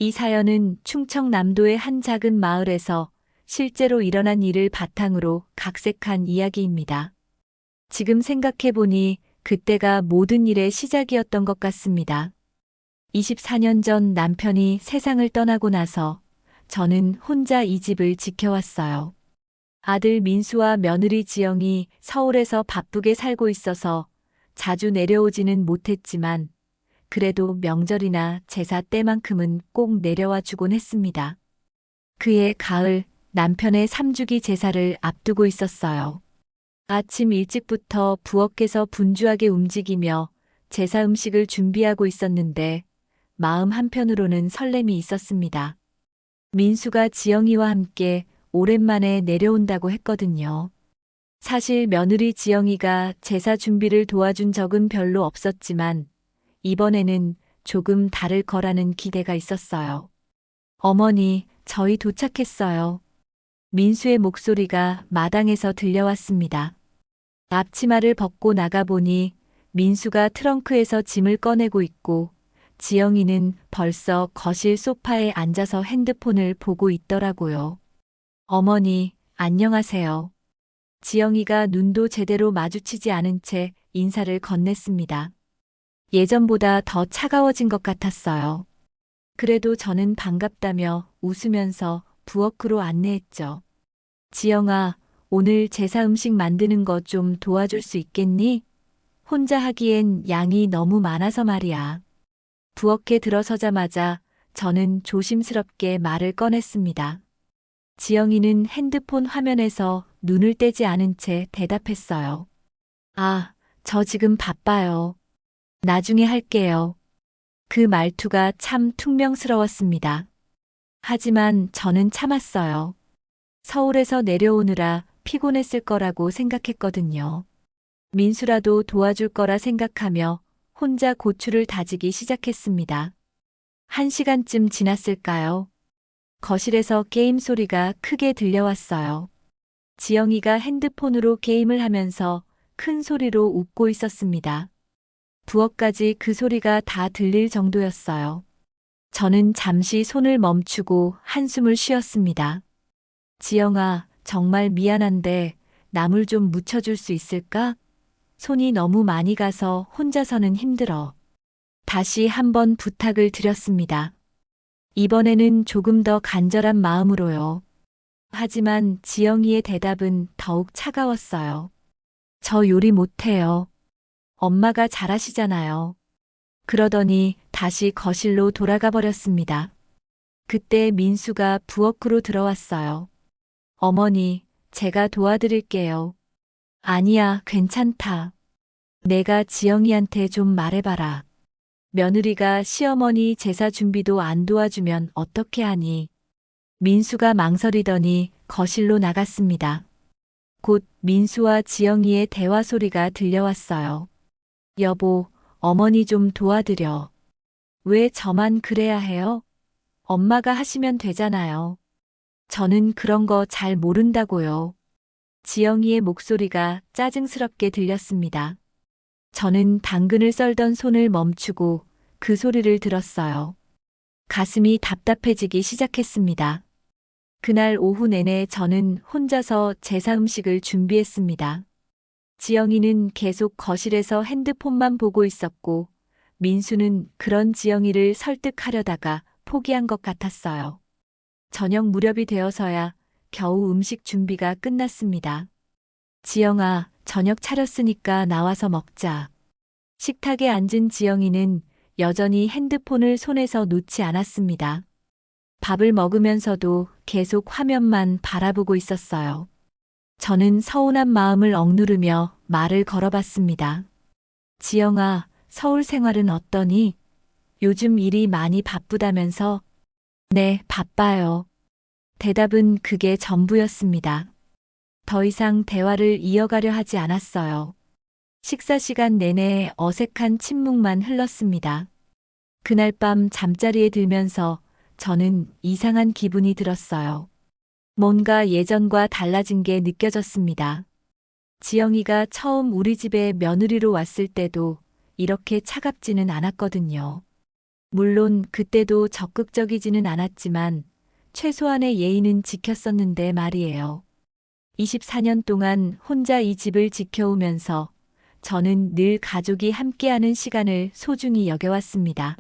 이 사연은 충청남도의 한 작은 마을에서 실제로 일어난 일을 바탕으로 각색한 이야기입니다. 지금 생각해보니 그때가 모든 일의 시작이었던 것 같습니다. 24년 전 남편이 세상을 떠나고 나서 저는 혼자 이 집을 지켜왔어요. 아들 민수와 며느리 지영이 서울에서 바쁘게 살고 있어서 자주 내려오지는 못했지만 그래도 명절이나 제사 때만큼은 꼭 내려와 주곤 했습니다. 그해 가을 남편의 삼주기 제사를 앞두고 있었어요. 아침 일찍부터 부엌에서 분주하게 움직이며 제사 음식을 준비하고 있었는데 마음 한편으로는 설렘이 있었습니다. 민수가 지영이와 함께 오랜만에 내려온다고 했거든요. 사실 며느리 지영이가 제사 준비를 도와준 적은 별로 없었지만 이번에는 조금 다를 거라는 기대가 있었어요. 어머니, 저희 도착했어요. 민수의 목소리가 마당에서 들려왔습니다. 앞치마를 벗고 나가보니 민수가 트렁크에서 짐을 꺼내고 있고 지영이는 벌써 거실 소파에 앉아서 핸드폰을 보고 있더라고요. 어머니, 안녕하세요. 지영이가 눈도 제대로 마주치지 않은 채 인사를 건넸습니다. 예전보다 더 차가워진 것 같았어요. 그래도 저는 반갑다며 웃으면서 부엌으로 안내했죠. 지영아, 오늘 제사 음식 만드는 거 좀 도와줄 수 있겠니? 혼자 하기엔 양이 너무 많아서 말이야. 부엌에 들어서자마자 저는 조심스럽게 말을 꺼냈습니다. 지영이는 핸드폰 화면에서 눈을 떼지 않은 채 대답했어요. 아, 저 지금 바빠요. 나중에 할게요. 그 말투가 참 퉁명스러웠습니다. 하지만 저는 참았어요. 서울에서 내려오느라 피곤했을 거라고 생각했거든요. 민수라도 도와줄 거라 생각하며 혼자 고추를 다지기 시작했습니다. 1시간쯤 지났을까요? 거실에서 게임 소리가 크게 들려왔어요. 지영이가 핸드폰으로 게임을 하면서 큰 소리로 웃고 있었습니다. 부엌까지 그 소리가 다 들릴 정도였어요. 저는 잠시 손을 멈추고 한숨을 쉬었습니다. 지영아, 정말 미안한데 나물 좀 묻혀줄 수 있을까? 손이 너무 많이 가서 혼자서는 힘들어. 다시 한번 부탁을 드렸습니다. 이번에는 조금 더 간절한 마음으로요. 하지만 지영이의 대답은 더욱 차가웠어요. 저 요리 못해요. 엄마가 잘하시잖아요. 그러더니 다시 거실로 돌아가 버렸습니다. 그때 민수가 부엌으로 들어왔어요. 어머니, 제가 도와드릴게요. 아니야, 괜찮다. 내가 지영이한테 좀 말해봐라. 며느리가 시어머니 제사 준비도 안 도와주면 어떻게 하니? 민수가 망설이더니 거실로 나갔습니다. 곧 민수와 지영이의 대화 소리가 들려왔어요. 여보, 어머니 좀 도와드려. 왜 저만 그래야 해요? 엄마가 하시면 되잖아요. 저는 그런 거 잘 모른다고요. 지영이의 목소리가 짜증스럽게 들렸습니다. 저는 당근을 썰던 손을 멈추고 그 소리를 들었어요. 가슴이 답답해지기 시작했습니다. 그날 오후 내내 저는 혼자서 제사 음식을 준비했습니다. 지영이는 계속 거실에서 핸드폰만 보고 있었고 민수는 그런 지영이를 설득하려다가 포기한 것 같았어요. 저녁 무렵이 되어서야 겨우 음식 준비가 끝났습니다. 지영아, 저녁 차렸으니까 나와서 먹자. 식탁에 앉은 지영이는 여전히 핸드폰을 손에서 놓지 않았습니다. 밥을 먹으면서도 계속 화면만 바라보고 있었어요. 저는 서운한 마음을 억누르며 말을 걸어봤습니다. 지영아, 서울 생활은 어떠니? 요즘 일이 많이 바쁘다면서? 네, 바빠요. 대답은 그게 전부였습니다. 더 이상 대화를 이어가려 하지 않았어요. 식사 시간 내내 어색한 침묵만 흘렀습니다. 그날 밤 잠자리에 들면서 저는 이상한 기분이 들었어요. 뭔가 예전과 달라진 게 느껴졌습니다. 지영이가 처음 우리 집에 며느리로 왔을 때도 이렇게 차갑지는 않았거든요. 물론 그때도 적극적이지는 않았지만 최소한의 예의는 지켰었는데 말이에요. 24년 동안 혼자 이 집을 지켜오면서 저는 늘 가족이 함께하는 시간을 소중히 여겨왔습니다.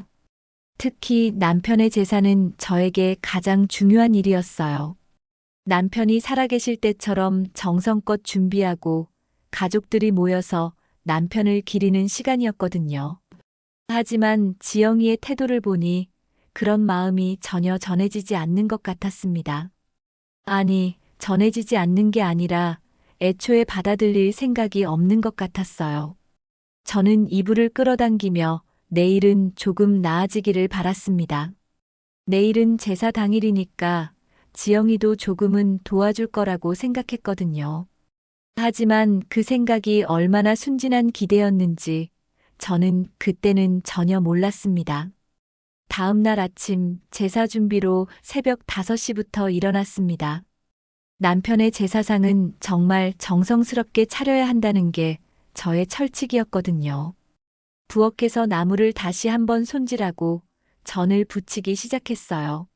특히 남편의 제사는 저에게 가장 중요한 일이었어요. 남편이 살아계실 때처럼 정성껏 준비하고 가족들이 모여서 남편을 기리는 시간이었거든요. 하지만 지영이의 태도를 보니 그런 마음이 전혀 전해지지 않는 것 같았습니다. 아니, 전해지지 않는 게 아니라 애초에 받아들일 생각이 없는 것 같았어요. 저는 이불을 끌어당기며 내일은 조금 나아지기를 바랐습니다. 내일은 제사 당일이니까 지영이도 조금은 도와줄 거라고 생각했거든요. 하지만 그 생각이 얼마나 순진한 기대였는지 저는 그때는 전혀 몰랐습니다. 다음 날 아침 제사 준비로 새벽 5시부터 일어났습니다. 남편의 제사상은 정말 정성스럽게 차려야 한다는 게 저의 철칙이었거든요. 부엌에서 나무를 다시 한번 손질하고 전을 부치기 시작했어요.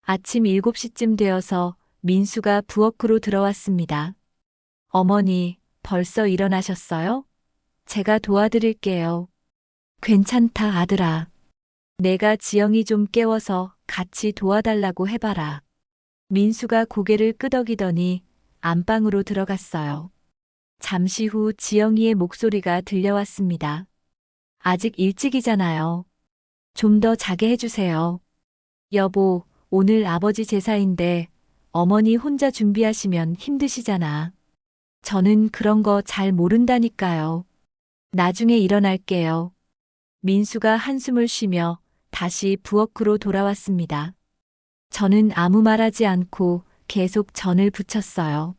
아침 7시쯤 되어서 민수가 부엌으로 들어왔습니다. 어머니, 벌써 일어나셨어요? 제가 도와드릴게요. 괜찮다, 아들아. 내가 지영이 좀 깨워서 같이 도와달라고 해봐라. 민수가 고개를 끄덕이더니 안방으로 들어갔어요. 잠시 후 지영이의 목소리가 들려왔습니다. 아직 일찍이잖아요. 좀 더 자게 해주세요. 여보, 오늘 아버지 제사인데 어머니 혼자 준비하시면 힘드시잖아. 저는 그런 거 잘 모른다니까요. 나중에 일어날게요. 민수가 한숨을 쉬며 다시 부엌으로 돌아왔습니다. 저는 아무 말하지 않고 계속 전을 부쳤어요.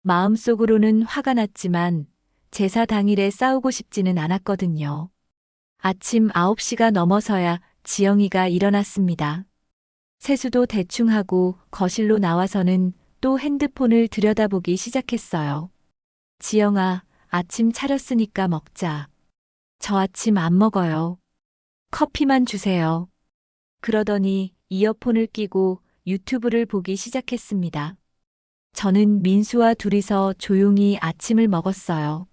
마음속으로는 화가 났지만 제사 당일에 싸우고 싶지는 않았거든요. 아침 9시가 넘어서야 지영이가 일어났습니다. 세수도 대충 하고 거실로 나와서는 또 핸드폰을 들여다보기 시작했어요. 지영아, 아침 차렸으니까 먹자. 저 아침 안 먹어요. 커피만 주세요. 그러더니 이어폰을 끼고 유튜브를 보기 시작했습니다. 저는 민수와 둘이서 조용히 아침을 먹었어요.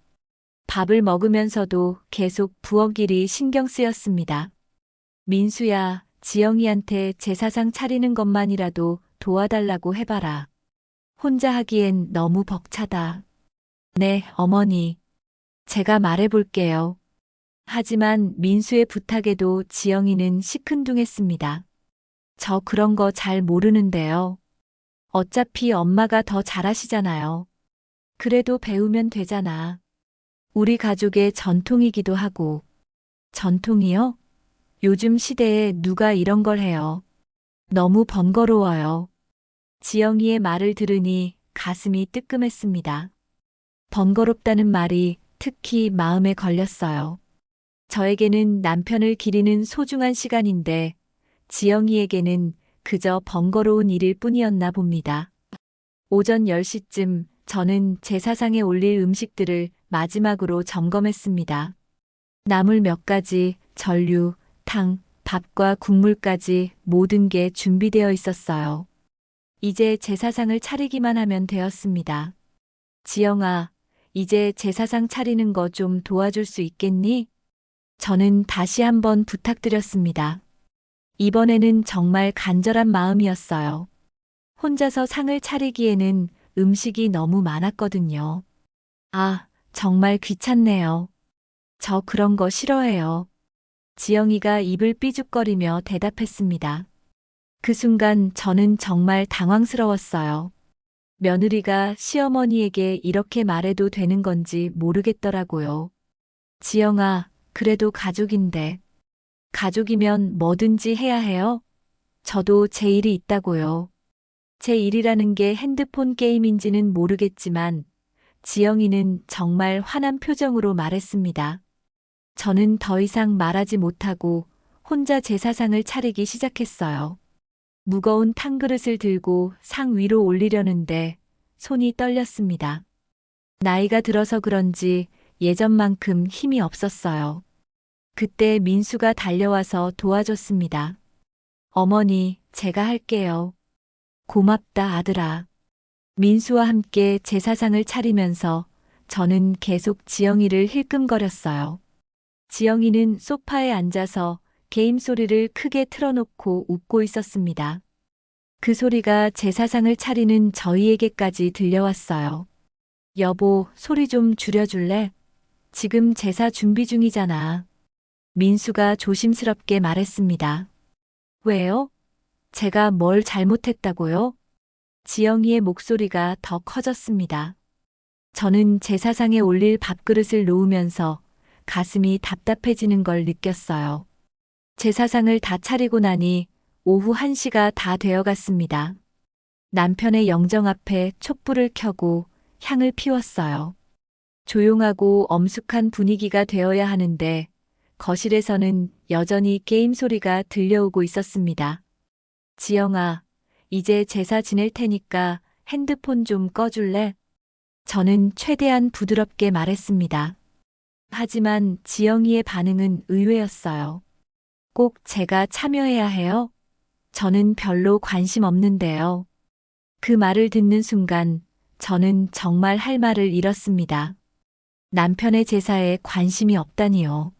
밥을 먹으면서도 계속 부엌 일이 신경 쓰였습니다. 민수야, 지영이한테 제사상 차리는 것만이라도 도와달라고 해봐라. 혼자 하기엔 너무 벅차다. 네, 어머니. 제가 말해볼게요. 하지만 민수의 부탁에도 지영이는 시큰둥했습니다. 저 그런 거 잘 모르는데요. 어차피 엄마가 더 잘하시잖아요. 그래도 배우면 되잖아. 우리 가족의 전통이기도 하고. 전통이요? 요즘 시대에 누가 이런 걸 해요. 너무 번거로워요. 지영이의 말을 들으니 가슴이 뜨끔했습니다. 번거롭다는 말이 특히 마음에 걸렸어요. 저에게는 남편을 기리는 소중한 시간인데 지영이에게는 그저 번거로운 일일 뿐이었나 봅니다. 오전 10시쯤 저는 제사상에 올릴 음식들을 마지막으로 점검했습니다. 나물 몇 가지, 전류, 탕, 밥과 국물까지 모든 게 준비되어 있었어요. 이제 제사상을 차리기만 하면 되었습니다. 지영아, 이제 제사상 차리는 거 좀 도와줄 수 있겠니? 저는 다시 한번 부탁드렸습니다. 이번에는 정말 간절한 마음이었어요. 혼자서 상을 차리기에는 음식이 너무 많았거든요. 아, 정말 귀찮네요. 저 그런 거 싫어해요. 지영이가 입을 삐죽거리며 대답했습니다. 그 순간 저는 정말 당황스러웠어요. 며느리가 시어머니에게 이렇게 말해도 되는 건지 모르겠더라고요. 지영아, 그래도 가족인데. 가족이면 뭐든지 해야 해요? 저도 제 일이 있다고요. 제 일이라는 게 핸드폰 게임인지는 모르겠지만 지영이는 정말 화난 표정으로 말했습니다. 저는 더 이상 말하지 못하고 혼자 제사상을 차리기 시작했어요. 무거운 탕그릇을 들고 상 위로 올리려는데 손이 떨렸습니다. 나이가 들어서 그런지 예전만큼 힘이 없었어요. 그때 민수가 달려와서 도와줬습니다. 어머니, 제가 할게요. 고맙다, 아들아. 민수와 함께 제사상을 차리면서 저는 계속 지영이를 힐끔거렸어요. 지영이는 소파에 앉아서 게임 소리를 크게 틀어놓고 웃고 있었습니다. 그 소리가 제사상을 차리는 저희에게까지 들려왔어요. 여보, 소리 좀 줄여줄래? 지금 제사 준비 중이잖아. 민수가 조심스럽게 말했습니다. 왜요? 제가 뭘 잘못했다고요? 지영이의 목소리가 더 커졌습니다. 저는 제사상에 올릴 밥그릇을 놓으면서 가슴이 답답해지는 걸 느꼈어요. 제사상을 다 차리고 나니 오후 1시가 다 되어갔습니다. 남편의 영정 앞에 촛불을 켜고 향을 피웠어요. 조용하고 엄숙한 분위기가 되어야 하는데 거실에서는 여전히 게임 소리가 들려오고 있었습니다. 지영아, 이제 제사 지낼 테니까 핸드폰 좀 꺼줄래? 저는 최대한 부드럽게 말했습니다. 하지만 지영이의 반응은 의외였어요. 꼭 제가 참여해야 해요? 저는 별로 관심 없는데요. 그 말을 듣는 순간 저는 정말 할 말을 잃었습니다. 남편의 제사에 관심이 없다니요.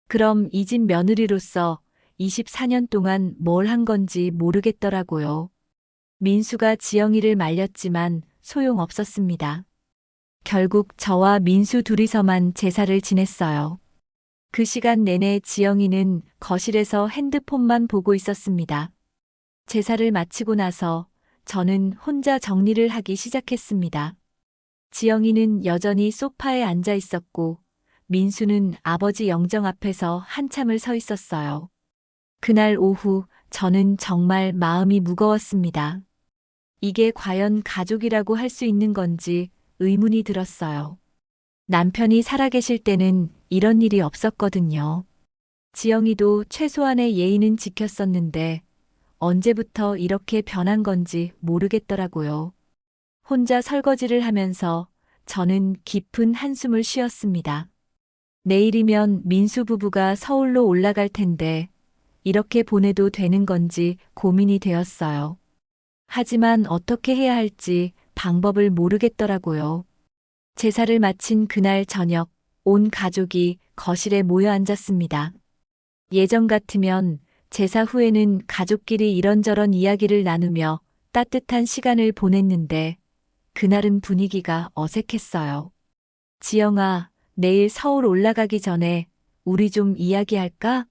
그럼 이 집 며느리로서 24년 동안 뭘 한 건지 모르겠더라고요. 민수가 지영이를 말렸지만 소용없었습니다. 결국 저와 민수 둘이서만 제사를 지냈어요. 그 시간 내내 지영이는 거실에서 핸드폰만 보고 있었습니다. 제사를 마치고 나서 저는 혼자 정리를 하기 시작했습니다. 지영이는 여전히 소파에 앉아 있었고 민수는 아버지 영정 앞에서 한참을 서 있었어요. 그날 오후 저는 정말 마음이 무거웠습니다. 이게 과연 가족이라고 할 수 있는 건지 의문이 들었어요. 남편이 살아계실 때는 이런 일이 없었거든요. 지영이도 최소한의 예의는 지켰었는데 언제부터 이렇게 변한 건지 모르겠더라고요. 혼자 설거지를 하면서 저는 깊은 한숨을 쉬었습니다. 내일이면 민수 부부가 서울로 올라갈 텐데 이렇게 보내도 되는 건지 고민이 되었어요. 하지만 어떻게 해야 할지 방법을 모르겠더라고요. 제사를 마친 그날 저녁, 온 가족이 거실에 모여 앉았습니다. 예전 같으면 제사 후에는 가족끼리 이런저런 이야기를 나누며 따뜻한 시간을 보냈는데 그날은 분위기가 어색했어요. 지영아, 내일 서울 올라가기 전에 우리 좀 이야기할까?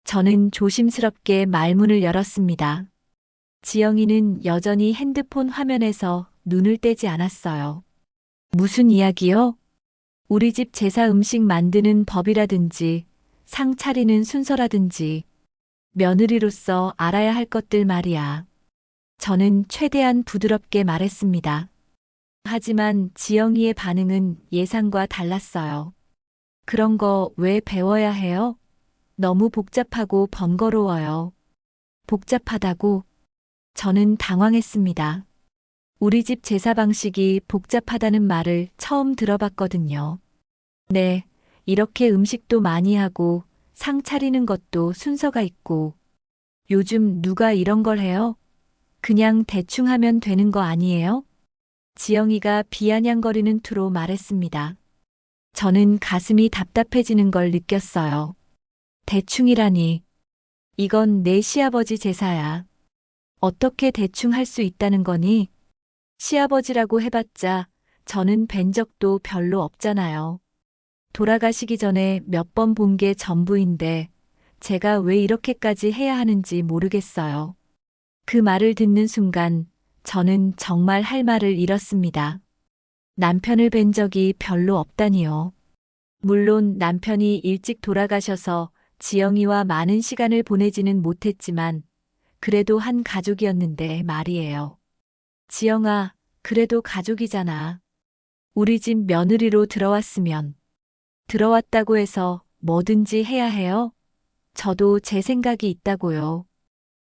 저는 조심스럽게 말문을 열었습니다. 지영이는 여전히 핸드폰 화면에서 눈을 떼지 않았어요. 무슨 이야기요? 우리 집 제사 음식 만드는 법이라든지 상 차리는 순서라든지 며느리로서 알아야 할 것들 말이야. 저는 최대한 부드럽게 말했습니다. 하지만 지영이의 반응은 예상과 달랐어요. 그런 거 왜 배워야 해요? 너무 복잡하고 번거로워요. 복잡하다고? 저는 당황했습니다. 우리 집 제사 방식이 복잡하다는 말을 처음 들어봤거든요. 네, 이렇게 음식도 많이 하고 상 차리는 것도 순서가 있고 요즘 누가 이런 걸 해요? 그냥 대충 하면 되는 거 아니에요? 지영이가 비아냥거리는 투로 말했습니다. 저는 가슴이 답답해지는 걸 느꼈어요. 대충이라니. 이건 내 시아버지 제사야. 어떻게 대충 할 수 있다는 거니? 시아버지라고 해봤자 저는 뵌 적도 별로 없잖아요. 돌아가시기 전에 몇 번 본 게 전부인데 제가 왜 이렇게까지 해야 하는지 모르겠어요. 그 말을 듣는 순간 저는 정말 할 말을 잃었습니다. 남편을 뵌 적이 별로 없다니요. 물론 남편이 일찍 돌아가셔서 지영이와 많은 시간을 보내지는 못했지만 그래도 한 가족이었는데 말이에요. 지영아, 그래도 가족이잖아. 우리 집 며느리로 들어왔으면 들어왔다고 해서 뭐든지 해야 해요? 저도 제 생각이 있다고요.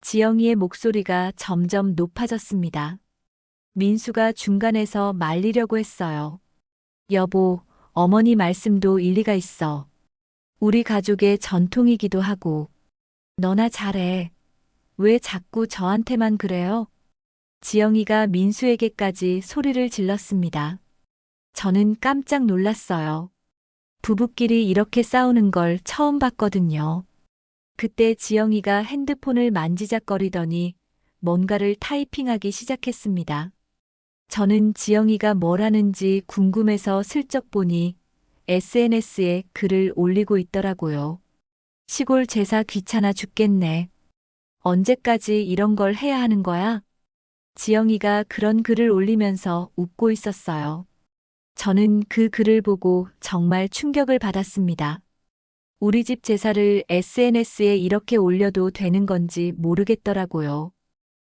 지영이의 목소리가 점점 높아졌습니다. 민수가 중간에서 말리려고 했어요. 여보, 어머니 말씀도 일리가 있어. 우리 가족의 전통이기도 하고. 너나 잘해. 왜 자꾸 저한테만 그래요? 지영이가 민수에게까지 소리를 질렀습니다. 저는 깜짝 놀랐어요. 부부끼리 이렇게 싸우는 걸 처음 봤거든요. 그때 지영이가 핸드폰을 만지작거리더니 뭔가를 타이핑하기 시작했습니다. 저는 지영이가 뭘 하는지 궁금해서 슬쩍 보니 SNS에 글을 올리고 있더라고요. 시골 제사 귀찮아 죽겠네. 언제까지 이런 걸 해야 하는 거야? 지영이가 그런 글을 올리면서 웃고 있었어요. 저는 그 글을 보고 정말 충격을 받았습니다. 우리 집 제사를 SNS에 이렇게 올려도 되는 건지 모르겠더라고요.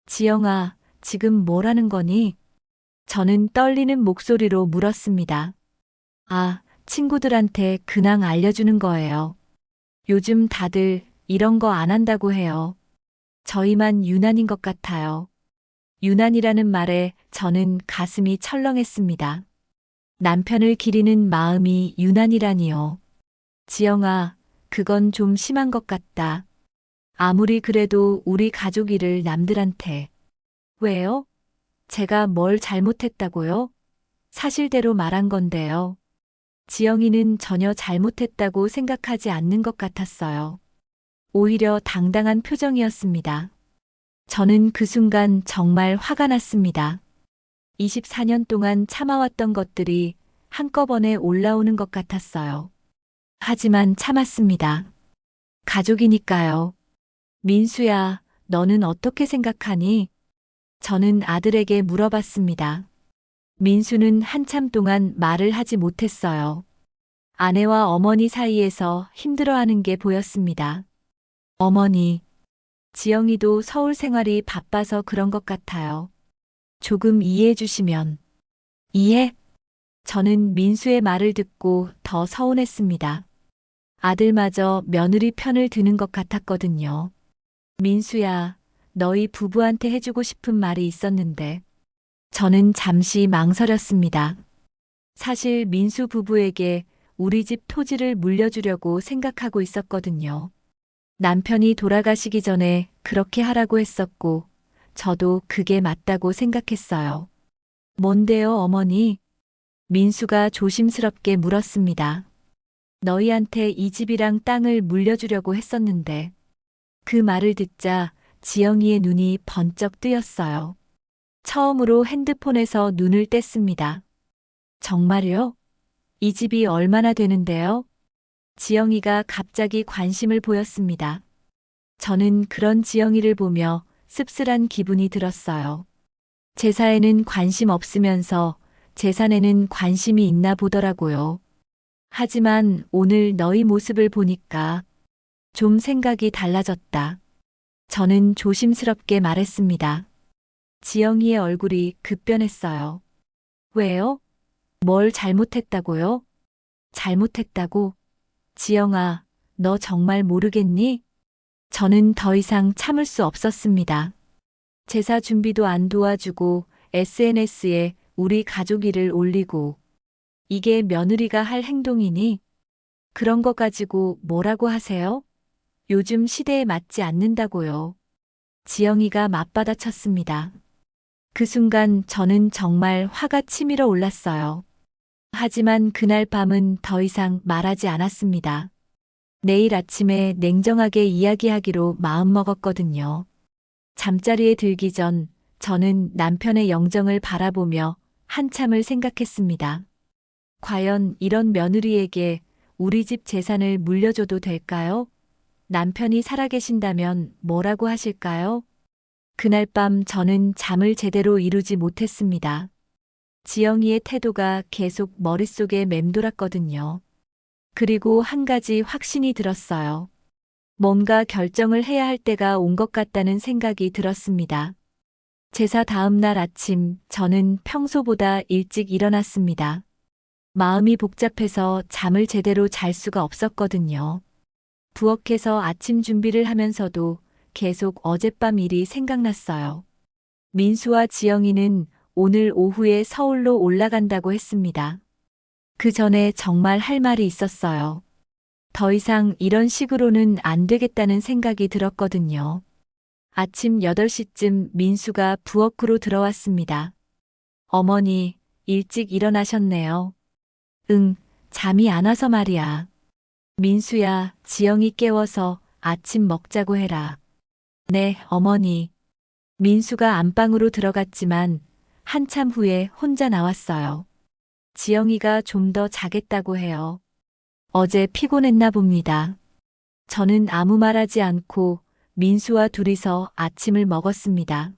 지영아, 지금 뭘 하는 거니? 저는 떨리는 목소리로 물었습니다. 아, 친구들한테 근황 알려주는 거예요. 요즘 다들 이런 거 안 한다고 해요. 저희만 유난인 것 같아요. 유난이라는 말에 저는 가슴이 철렁했습니다. 남편을 기리는 마음이 유난이라니요. 지영아, 그건 좀 심한 것 같다. 아무리 그래도 우리 가족 일을 남들한테. 왜요? 제가 뭘 잘못했다고요? 사실대로 말한 건데요. 지영이는 전혀 잘못했다고 생각하지 않는 것 같았어요. 오히려 당당한 표정이었습니다. 저는 그 순간 정말 화가 났습니다. 24년 동안 참아왔던 것들이 한꺼번에 올라오는 것 같았어요. 하지만 참았습니다. 가족이니까요. 민수야, 너는 어떻게 생각하니? 저는 아들에게 물어봤습니다. 민수는 한참 동안 말을 하지 못했어요. 아내와 어머니 사이에서 힘들어하는 게 보였습니다. 어머니, 지영이도 서울 생활이 바빠서 그런 것 같아요. 조금 이해해 주시면. 이해? 저는 민수의 말을 듣고 더 서운했습니다. 아들마저 며느리 편을 드는 것 같았거든요. 민수야, 너희 부부한테 해주고 싶은 말이 있었는데. 저는 잠시 망설였습니다. 사실 민수 부부에게 우리 집 토지를 물려주려고 생각하고 있었거든요. 남편이 돌아가시기 전에 그렇게 하라고 했었고, 저도 그게 맞다고 생각했어요. 뭔데요, 어머니? 민수가 조심스럽게 물었습니다. 너희한테 이 집이랑 땅을 물려주려고 했었는데, 그 말을 듣자 지영이의 눈이 번쩍 뜨였어요. 처음으로 핸드폰에서 눈을 뗐습니다. 정말요? 이 집이 얼마나 되는데요? 지영이가 갑자기 관심을 보였습니다. 저는 그런 지영이를 보며 씁쓸한 기분이 들었어요. 제사에는 관심 없으면서 재산에는 관심이 있나 보더라고요. 하지만 오늘 너희 모습을 보니까 좀 생각이 달라졌다. 저는 조심스럽게 말했습니다. 지영이의 얼굴이 급변했어요. 왜요? 뭘 잘못했다고요? 잘못했다고? 지영아, 너 정말 모르겠니? 저는 더 이상 참을 수 없었습니다. 제사 준비도 안 도와주고 SNS에 우리 가족 일을 올리고 이게 며느리가 할 행동이니? 그런 거 가지고 뭐라고 하세요? 요즘 시대에 맞지 않는다고요. 지영이가 맞받아쳤습니다. 그 순간 저는 정말 화가 치밀어 올랐어요. 하지만 그날 밤은 더 이상 말하지 않았습니다. 내일 아침에 냉정하게 이야기하기로 마음먹었거든요. 잠자리에 들기 전 저는 남편의 영정을 바라보며 한참을 생각했습니다. 과연 이런 며느리에게 우리 집 재산을 물려줘도 될까요? 남편이 살아계신다면 뭐라고 하실까요? 그날 밤 저는 잠을 제대로 이루지 못했습니다. 지영이의 태도가 계속 머릿속에 맴돌았거든요. 그리고 한 가지 확신이 들었어요. 뭔가 결정을 해야 할 때가 온 것 같다는 생각이 들었습니다. 제사 다음 날 아침 저는 평소보다 일찍 일어났습니다. 마음이 복잡해서 잠을 제대로 잘 수가 없었거든요. 부엌에서 아침 준비를 하면서도 계속 어젯밤 일이 생각났어요. 민수와 지영이는 오늘 오후에 서울로 올라간다고 했습니다. 그 전에 정말 할 말이 있었어요. 더 이상 이런 식으로는 안 되겠다는 생각이 들었거든요. 아침 8시쯤 민수가 부엌으로 들어왔습니다. 어머니, 일찍 일어나셨네요. 응, 잠이 안 와서 말이야. 민수야, 지영이 깨워서 아침 먹자고 해라. 네, 어머니. 민수가 안방으로 들어갔지만 한참 후에 혼자 나왔어요. 지영이가 좀 더 자겠다고 해요. 어제 피곤했나 봅니다. 저는 아무 말하지 않고 민수와 둘이서 아침을 먹었습니다.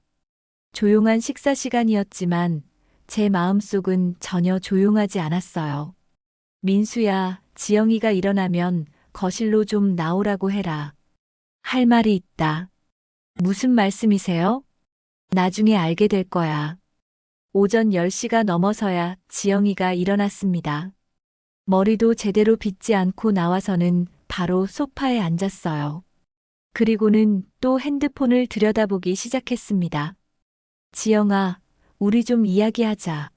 조용한 식사 시간이었지만 제 마음속은 전혀 조용하지 않았어요. 민수야, 지영이가 일어나면 거실로 좀 나오라고 해라. 할 말이 있다. 무슨 말씀이세요? 나중에 알게 될 거야. 오전 10시가 넘어서야 지영이가 일어났습니다. 머리도 제대로 빗지 않고 나와서는 바로 소파에 앉았어요. 그리고는 또 핸드폰을 들여다보기 시작했습니다. 지영아, 우리 좀 이야기하자.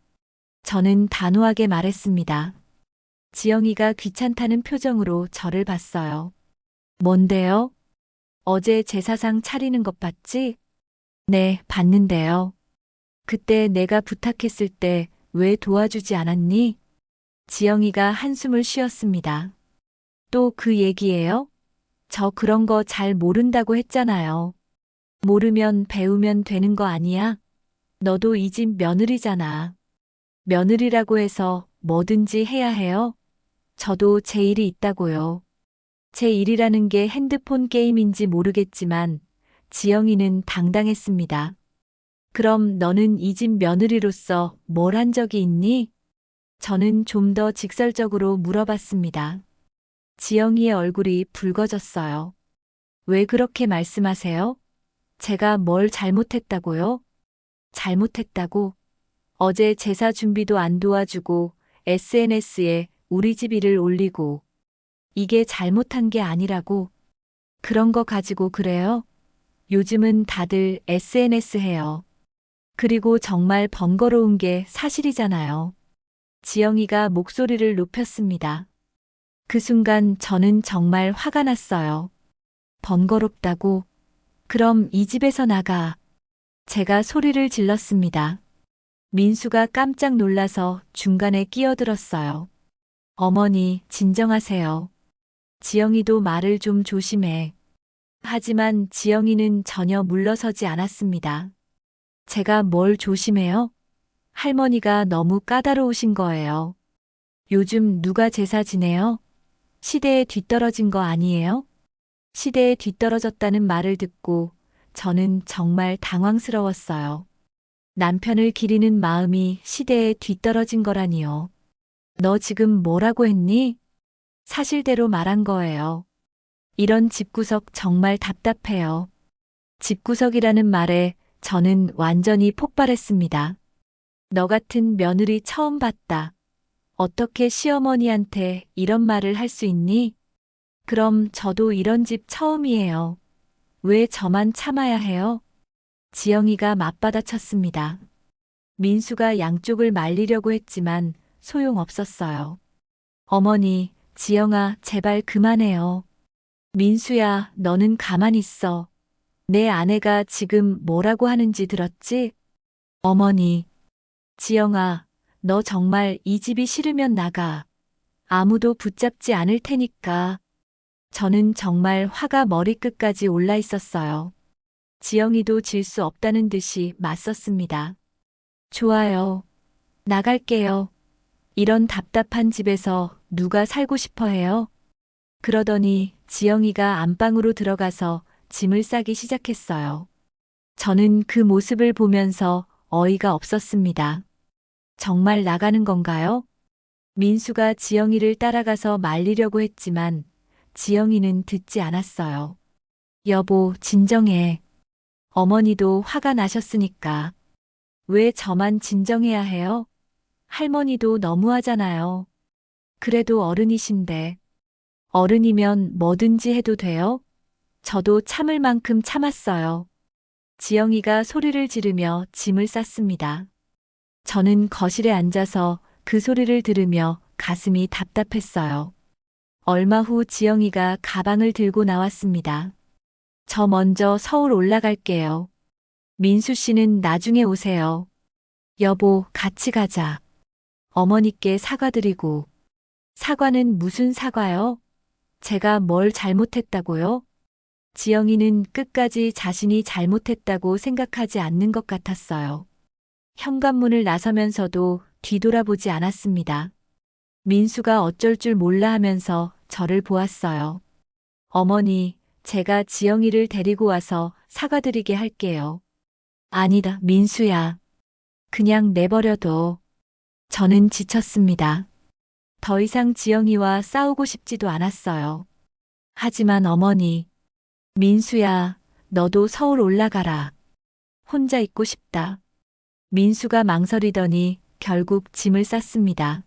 저는 단호하게 말했습니다. 지영이가 귀찮다는 표정으로 저를 봤어요. 뭔데요? 어제 제사상 차리는 것 봤지? 네, 봤는데요. 그때 내가 부탁했을 때 왜 도와주지 않았니? 지영이가 한숨을 쉬었습니다. 또 그 얘기예요? 저 그런 거 잘 모른다고 했잖아요. 모르면 배우면 되는 거 아니야? 너도 이 집 며느리잖아. 며느리라고 해서 뭐든지 해야 해요? 저도 제 일이 있다고요. 제 일이라는 게 핸드폰 게임인지 모르겠지만 지영이는 당당했습니다. 그럼 너는 이 집 며느리로서 뭘 한 적이 있니? 저는 좀 더 직설적으로 물어봤습니다. 지영이의 얼굴이 붉어졌어요. 왜 그렇게 말씀하세요? 제가 뭘 잘못했다고요? 잘못했다고? 어제 제사 준비도 안 도와주고 SNS에 우리 집 일을 올리고 이게 잘못한 게 아니라고? 그런 거 가지고 그래요? 요즘은 다들 SNS 해요. 그리고 정말 번거로운 게 사실이잖아요. 지영이가 목소리를 높였습니다. 그 순간 저는 정말 화가 났어요. 번거롭다고? 그럼 이 집에서 나가. 제가 소리를 질렀습니다. 민수가 깜짝 놀라서 중간에 끼어들었어요. 어머니, 진정하세요. 지영이도 말을 좀 조심해. 하지만 지영이는 전혀 물러서지 않았습니다. 제가 뭘 조심해요? 할머니가 너무 까다로우신 거예요. 요즘 누가 제사 지내요? 시대에 뒤떨어진 거 아니에요? 시대에 뒤떨어졌다는 말을 듣고 저는 정말 당황스러웠어요. 남편을 기리는 마음이 시대에 뒤떨어진 거라니요. 너 지금 뭐라고 했니? 사실대로 말한 거예요. 이런 집구석 정말 답답해요. 집구석이라는 말에 저는 완전히 폭발했습니다. 너 같은 며느리 처음 봤다. 어떻게 시어머니한테 이런 말을 할 수 있니? 그럼 저도 이런 집 처음이에요. 왜 저만 참아야 해요? 지영이가 맞받아쳤습니다. 민수가 양쪽을 말리려고 했지만 소용없었어요. 어머니, 지영아, 제발 그만해요. 민수야, 너는 가만히 있어. 내 아내가 지금 뭐라고 하는지 들었지? 어머니, 지영아, 너 정말 이 집이 싫으면 나가. 아무도 붙잡지 않을 테니까. 저는 정말 화가 머리끝까지 올라 있었어요. 지영이도 질 수 없다는 듯이 맞섰습니다. 좋아요. 나갈게요. 이런 답답한 집에서 누가 살고 싶어 해요? 그러더니 지영이가 안방으로 들어가서 짐을 싸기 시작했어요. 저는 그 모습을 보면서 어이가 없었습니다. 정말 나가는 건가요? 민수가 지영이를 따라가서 말리려고 했지만 지영이는 듣지 않았어요. 여보, 진정해. 어머니도 화가 나셨으니까. 왜 저만 진정해야 해요? 할머니도 너무하잖아요. 그래도 어른이신데. 어른이면 뭐든지 해도 돼요? 저도 참을 만큼 참았어요. 지영이가 소리를 지르며 짐을 쌌습니다. 저는 거실에 앉아서 그 소리를 들으며 가슴이 답답했어요. 얼마 후 지영이가 가방을 들고 나왔습니다. 저 먼저 서울 올라갈게요. 민수 씨는 나중에 오세요. 여보, 같이 가자. 어머니께 사과드리고. 사과는 무슨 사과요? 제가 뭘 잘못했다고요? 지영이는 끝까지 자신이 잘못했다고 생각하지 않는 것 같았어요. 현관문을 나서면서도 뒤돌아보지 않았습니다. 민수가 어쩔 줄 몰라 하면서 저를 보았어요. 어머니, 제가 지영이를 데리고 와서 사과드리게 할게요. 아니다, 민수야. 그냥 내버려둬. 저는 지쳤습니다. 더 이상 지영이와 싸우고 싶지도 않았어요. 하지만 어머니, 민수야, 너도 서울 올라가라. 혼자 있고 싶다. 민수가 망설이더니 결국 짐을 쌌습니다.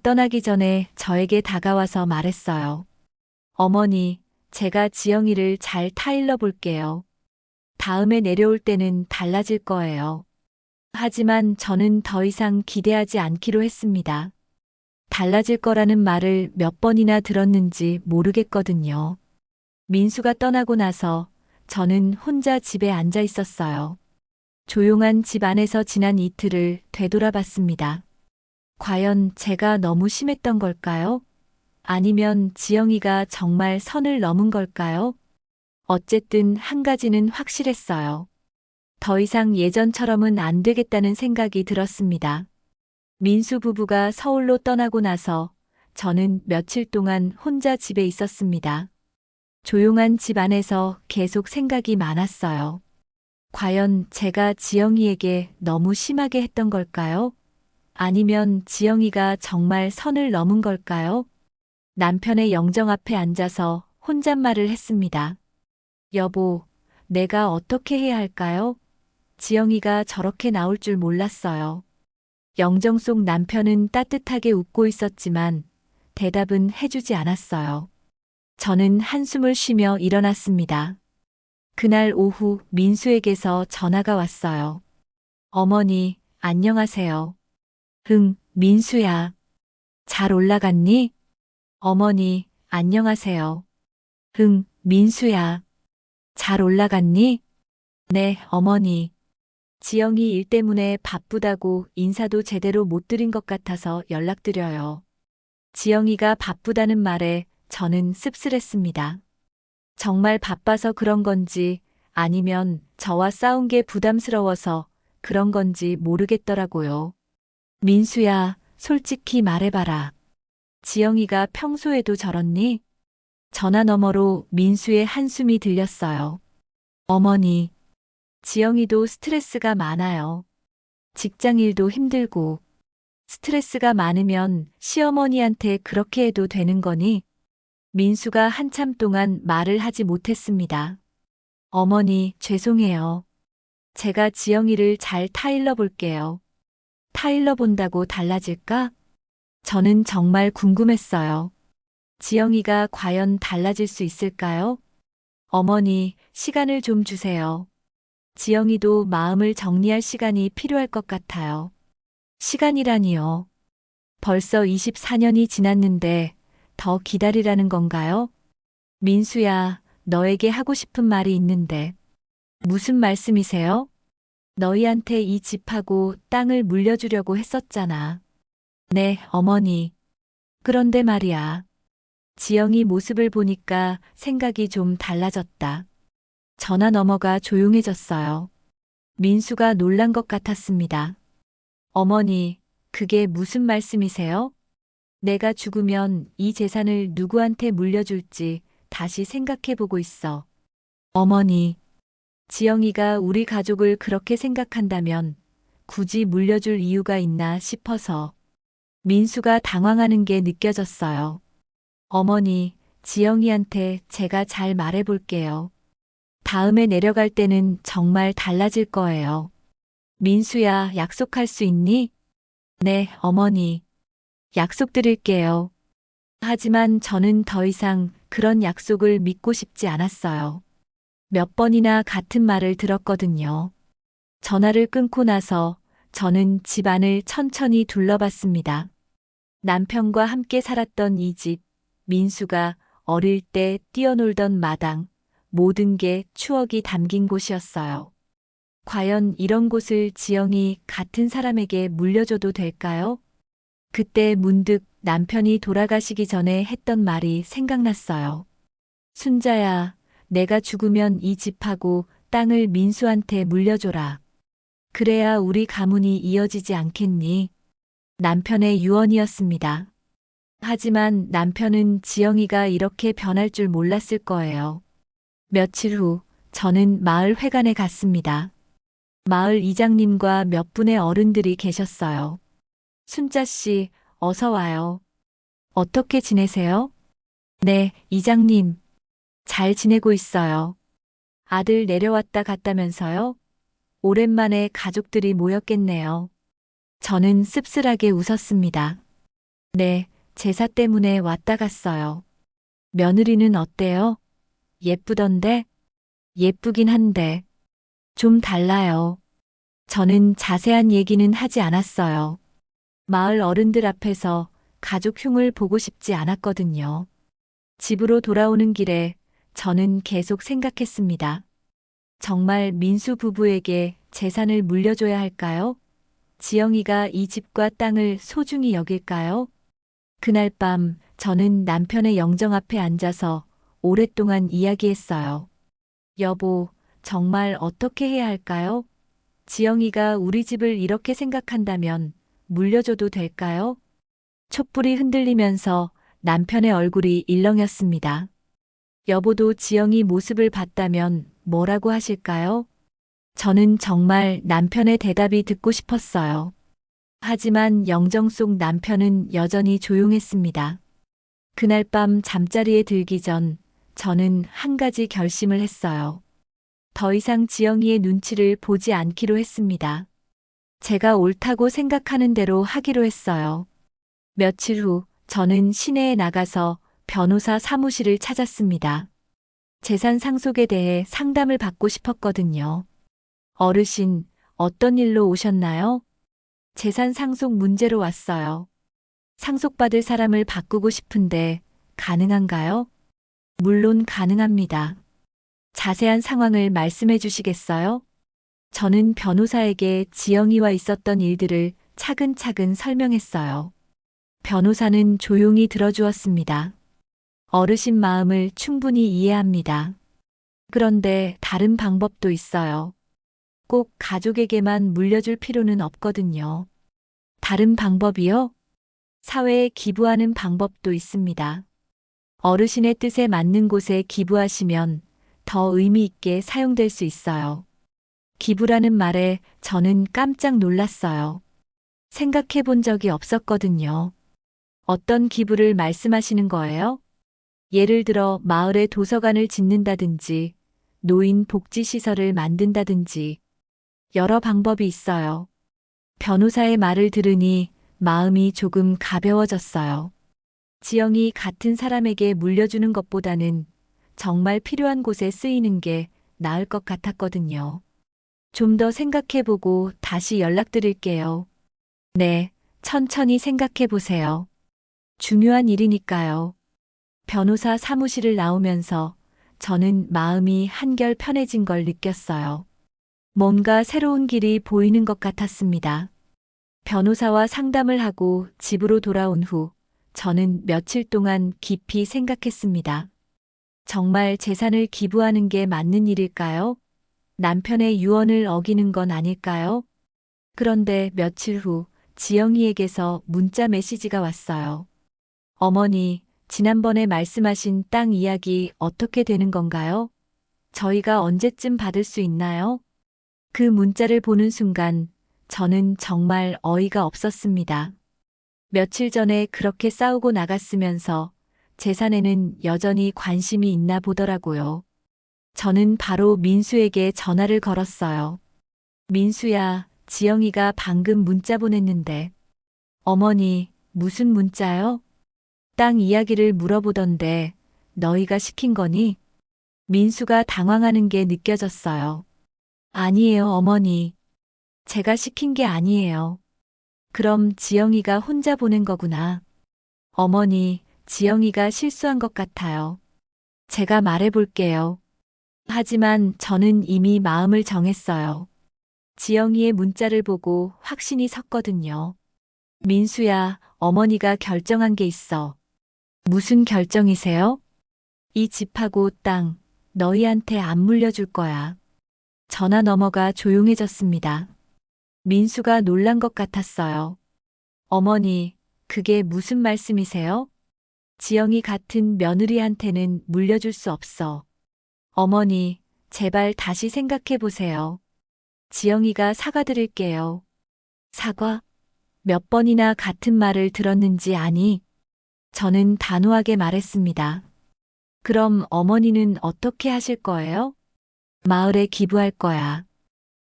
떠나기 전에 저에게 다가와서 말했어요. 어머니, 제가 지영이를 잘 타일러 볼게요. 다음에 내려올 때는 달라질 거예요. 하지만 저는 더 이상 기대하지 않기로 했습니다. 달라질 거라는 말을 몇 번이나 들었는지 모르겠거든요. 민수가 떠나고 나서 저는 혼자 집에 앉아 있었어요. 조용한 집 안에서 지난 이틀을 되돌아봤습니다. 과연 제가 너무 심했던 걸까요? 아니면 지영이가 정말 선을 넘은 걸까요? 어쨌든 한 가지는 확실했어요. 더 이상 예전처럼은 안 되겠다는 생각이 들었습니다. 민수 부부가 서울로 떠나고 나서 저는 며칠 동안 혼자 집에 있었습니다. 조용한 집 안에서 계속 생각이 많았어요. 과연 제가 지영이에게 너무 심하게 했던 걸까요? 아니면 지영이가 정말 선을 넘은 걸까요? 남편의 영정 앞에 앉아서 혼잣말을 했습니다. 여보, 내가 어떻게 해야 할까요? 지영이가 저렇게 나올 줄 몰랐어요. 영정 속 남편은 따뜻하게 웃고 있었지만 대답은 해주지 않았어요. 저는 한숨을 쉬며 일어났습니다. 그날 오후 민수에게서 전화가 왔어요. 어머니, 안녕하세요. 응, 민수야. 잘 올라갔니? 어머니, 안녕하세요. 응, 민수야. 잘 올라갔니? 네, 어머니. 지영이 일 때문에 바쁘다고 인사도 제대로 못 드린 것 같아서 연락드려요. 지영이가 바쁘다는 말에 저는 씁쓸했습니다. 정말 바빠서 그런 건지 아니면 저와 싸운 게 부담스러워서 그런 건지 모르겠더라고요. 민수야, 솔직히 말해봐라. 지영이가 평소에도 저렇니? 전화 너머로 민수의 한숨이 들렸어요. 어머니, 지영이도 스트레스가 많아요. 직장 일도 힘들고, 스트레스가 많으면 시어머니한테 그렇게 해도 되는 거니? 민수가 한참 동안 말을 하지 못했습니다. 어머니, 죄송해요. 제가 지영이를 잘 타일러 볼게요. 타일러 본다고 달라질까? 저는 정말 궁금했어요. 지영이가 과연 달라질 수 있을까요? 어머니, 시간을 좀 주세요. 지영이도 마음을 정리할 시간이 필요할 것 같아요. 시간이라니요. 벌써 24년이 지났는데 더 기다리라는 건가요? 민수야, 너에게 하고 싶은 말이 있는데. 무슨 말씀이세요? 너희한테 이 집하고 땅을 물려주려고 했었잖아. 네, 어머니. 그런데 말이야. 지영이 모습을 보니까 생각이 좀 달라졌다. 전화 너머가 조용해졌어요. 민수가 놀란 것 같았습니다. 어머니, 그게 무슨 말씀이세요? 내가 죽으면 이 재산을 누구한테 물려줄지 다시 생각해 보고 있어. 어머니, 지영이가 우리 가족을 그렇게 생각한다면 굳이 물려줄 이유가 있나 싶어서. 민수가 당황하는 게 느껴졌어요. 어머니, 지영이한테 제가 잘 말해볼게요. 다음에 내려갈 때는 정말 달라질 거예요. 민수야, 약속할 수 있니? 네, 어머니. 약속드릴게요. 하지만 저는 더 이상 그런 약속을 믿고 싶지 않았어요. 몇 번이나 같은 말을 들었거든요. 전화를 끊고 나서 저는 집안을 천천히 둘러봤습니다. 남편과 함께 살았던 이 집, 민수가 어릴 때 뛰어놀던 마당, 모든 게 추억이 담긴 곳이었어요. 과연 이런 곳을 지영이 같은 사람에게 물려줘도 될까요? 그때 문득 남편이 돌아가시기 전에 했던 말이 생각났어요. 순자야, 내가 죽으면 이 집하고 땅을 민수한테 물려줘라. 그래야 우리 가문이 이어지지 않겠니? 남편의 유언이었습니다. 하지만 남편은 지영이가 이렇게 변할 줄 몰랐을 거예요. 며칠 후, 저는 마을 회관에 갔습니다. 마을 이장님과 몇 분의 어른들이 계셨어요. 순자 씨, 어서 와요. 어떻게 지내세요? 네, 이장님. 잘 지내고 있어요. 아들 내려왔다 갔다면서요? 오랜만에 가족들이 모였겠네요. 저는 씁쓸하게 웃었습니다. 네, 제사 때문에 왔다 갔어요. 며느리는 어때요? 예쁘던데? 예쁘긴 한데. 좀 달라요. 저는 자세한 얘기는 하지 않았어요. 마을 어른들 앞에서 가족 흉을 보고 싶지 않았거든요. 집으로 돌아오는 길에 저는 계속 생각했습니다. 정말 민수 부부에게 재산을 물려줘야 할까요? 지영이가 이 집과 땅을 소중히 여길까요? 그날 밤 저는 남편의 영정 앞에 앉아서 오랫동안 이야기했어요. 여보, 정말 어떻게 해야 할까요? 지영이가 우리 집을 이렇게 생각한다면 물려줘도 될까요? 촛불이 흔들리면서 남편의 얼굴이 일렁였습니다. 여보도 지영이 모습을 봤다면 뭐라고 하실까요? 저는 정말 남편의 대답이 듣고 싶었어요. 하지만 영정 속 남편은 여전히 조용했습니다. 그날 밤 잠자리에 들기 전 저는 한 가지 결심을 했어요. 더 이상 지영이의 눈치를 보지 않기로 했습니다. 제가 옳다고 생각하는 대로 하기로 했어요. 며칠 후 저는 시내에 나가서 변호사 사무실을 찾았습니다. 재산 상속에 대해 상담을 받고 싶었거든요. 어르신, 어떤 일로 오셨나요? 재산 상속 문제로 왔어요. 상속받을 사람을 바꾸고 싶은데 가능한가요? 물론 가능합니다. 자세한 상황을 말씀해 주시겠어요? 저는 변호사에게 지영이와 있었던 일들을 차근차근 설명했어요. 변호사는 조용히 들어주었습니다. 어르신 마음을 충분히 이해합니다. 그런데 다른 방법도 있어요. 꼭 가족에게만 물려줄 필요는 없거든요. 다른 방법이요? 사회에 기부하는 방법도 있습니다. 어르신의 뜻에 맞는 곳에 기부하시면 더 의미 있게 사용될 수 있어요. 기부라는 말에 저는 깜짝 놀랐어요. 생각해 본 적이 없었거든요. 어떤 기부를 말씀하시는 거예요? 예를 들어 마을에 도서관을 짓는다든지 노인 복지시설을 만든다든지 여러 방법이 있어요. 변호사의 말을 들으니 마음이 조금 가벼워졌어요. 지영이 같은 사람에게 물려주는 것보다는 정말 필요한 곳에 쓰이는 게 나을 것 같았거든요. 좀 더 생각해보고 다시 연락드릴게요. 네, 천천히 생각해보세요. 중요한 일이니까요. 변호사 사무실을 나오면서 저는 마음이 한결 편해진 걸 느꼈어요. 뭔가 새로운 길이 보이는 것 같았습니다. 변호사와 상담을 하고 집으로 돌아온 후 저는 며칠 동안 깊이 생각했습니다. 정말 재산을 기부하는 게 맞는 일일까요? 남편의 유언을 어기는 건 아닐까요? 그런데 며칠 후 지영이에게서 문자 메시지가 왔어요. 어머니, 지난번에 말씀하신 땅 이야기 어떻게 되는 건가요? 저희가 언제쯤 받을 수 있나요? 그 문자를 보는 순간 저는 정말 어이가 없었습니다. 며칠 전에 그렇게 싸우고 나갔으면서 재산에는 여전히 관심이 있나 보더라고요. 저는 바로 민수에게 전화를 걸었어요. 민수야, 지영이가 방금 문자 보냈는데. 어머니, 무슨 문자요? 땅 이야기를 물어보던데 너희가 시킨 거니? 민수가 당황하는 게 느껴졌어요. 아니에요, 어머니. 제가 시킨 게 아니에요. 그럼 지영이가 혼자 보낸 거구나. 어머니, 지영이가 실수한 것 같아요. 제가 말해볼게요. 하지만 저는 이미 마음을 정했어요. 지영이의 문자를 보고 확신이 섰거든요. 민수야, 어머니가 결정한 게 있어. 무슨 결정이세요? 이 집하고 땅, 너희한테 안 물려줄 거야. 전화 너머가 조용해졌습니다. 민수가 놀란 것 같았어요. 어머니, 그게 무슨 말씀이세요? 지영이 같은 며느리한테는 물려줄 수 없어. 어머니, 제발 다시 생각해 보세요. 지영이가 사과드릴게요. 사과? 몇 번이나 같은 말을 들었는지 아니? 저는 단호하게 말했습니다. 그럼 어머니는 어떻게 하실 거예요? 마을에 기부할 거야.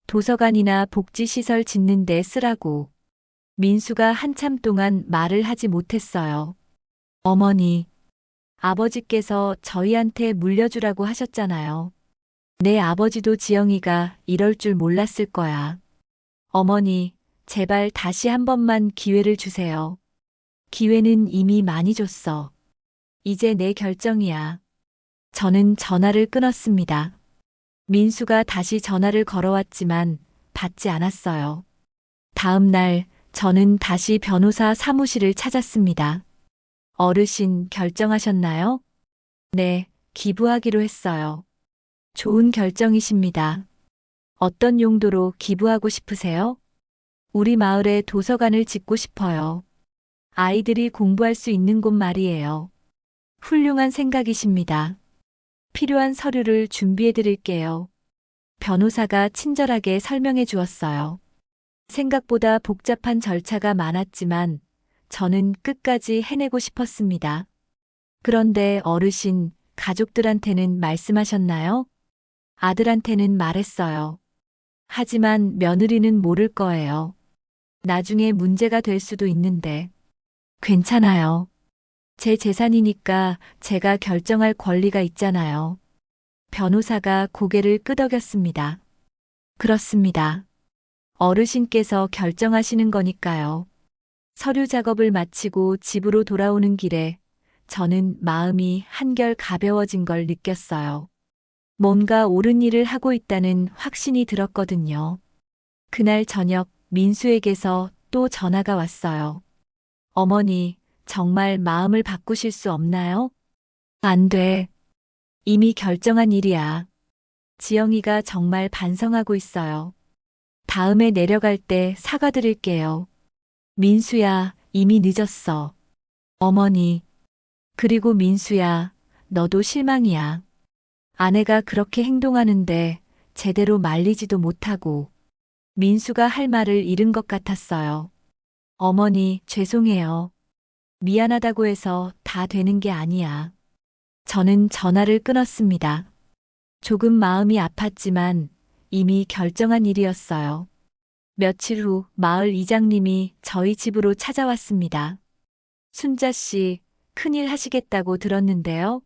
도서관이나 복지시설 짓는 데 쓰라고. 민수가 한참 동안 말을 하지 못했어요. 어머니, 아버지께서 저희한테 물려주라고 하셨잖아요. 내 아버지도 지영이가 이럴 줄 몰랐을 거야. 어머니, 제발 다시 한 번만 기회를 주세요. 기회는 이미 많이 줬어. 이제 내 결정이야. 저는 전화를 끊었습니다. 민수가 다시 전화를 걸어왔지만 받지 않았어요. 다음 날 저는 다시 변호사 사무실을 찾았습니다. 어르신 결정하셨나요? 네, 기부하기로 했어요. 좋은 결정이십니다. 어떤 용도로 기부하고 싶으세요? 우리 마을에 도서관을 짓고 싶어요. 아이들이 공부할 수 있는 곳 말이에요. 훌륭한 생각이십니다. 필요한 서류를 준비해 드릴게요. 변호사가 친절하게 설명해 주었어요. 생각보다 복잡한 절차가 많았지만 저는 끝까지 해내고 싶었습니다. 그런데 어르신, 가족들한테는 말씀하셨나요? 아들한테는 말했어요. 하지만 며느리는 모를 거예요. 나중에 문제가 될 수도 있는데. 괜찮아요. 제 재산이니까 제가 결정할 권리가 있잖아요. 변호사가 고개를 끄덕였습니다. 그렇습니다. 어르신께서 결정하시는 거니까요. 서류 작업을 마치고 집으로 돌아오는 길에 저는 마음이 한결 가벼워진 걸 느꼈어요. 뭔가 옳은 일을 하고 있다는 확신이 들었거든요. 그날 저녁 민수에게서 또 전화가 왔어요. 어머니, 정말 마음을 바꾸실 수 없나요? 안 돼. 이미 결정한 일이야. 지영이가 정말 반성하고 있어요. 다음에 내려갈 때 사과드릴게요. 민수야, 이미 늦었어. 어머니. 그리고 민수야, 너도 실망이야. 아내가 그렇게 행동하는데 제대로 말리지도 못하고. 민수가 할 말을 잃은 것 같았어요. 어머니, 죄송해요. 미안하다고 해서 다 되는 게 아니야. 저는 전화를 끊었습니다. 조금 마음이 아팠지만 이미 결정한 일이었어요. 며칠 후 마을 이장님이 저희 집으로 찾아왔습니다. 순자 씨, 큰일 하시겠다고 들었는데요.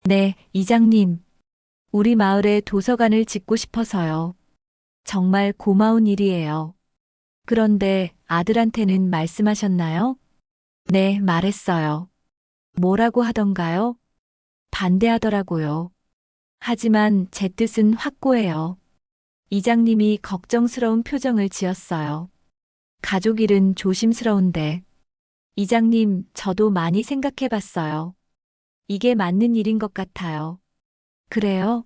네, 이장님. 우리 마을에 도서관을 짓고 싶어서요. 정말 고마운 일이에요. 그런데 아들한테는 말씀하셨나요? 네, 말했어요. 뭐라고 하던가요? 반대하더라고요. 하지만 제 뜻은 확고해요. 이장님이 걱정스러운 표정을 지었어요. 가족 일은 조심스러운데. 이장님, 저도 많이 생각해 봤어요. 이게 맞는 일인 것 같아요. 그래요?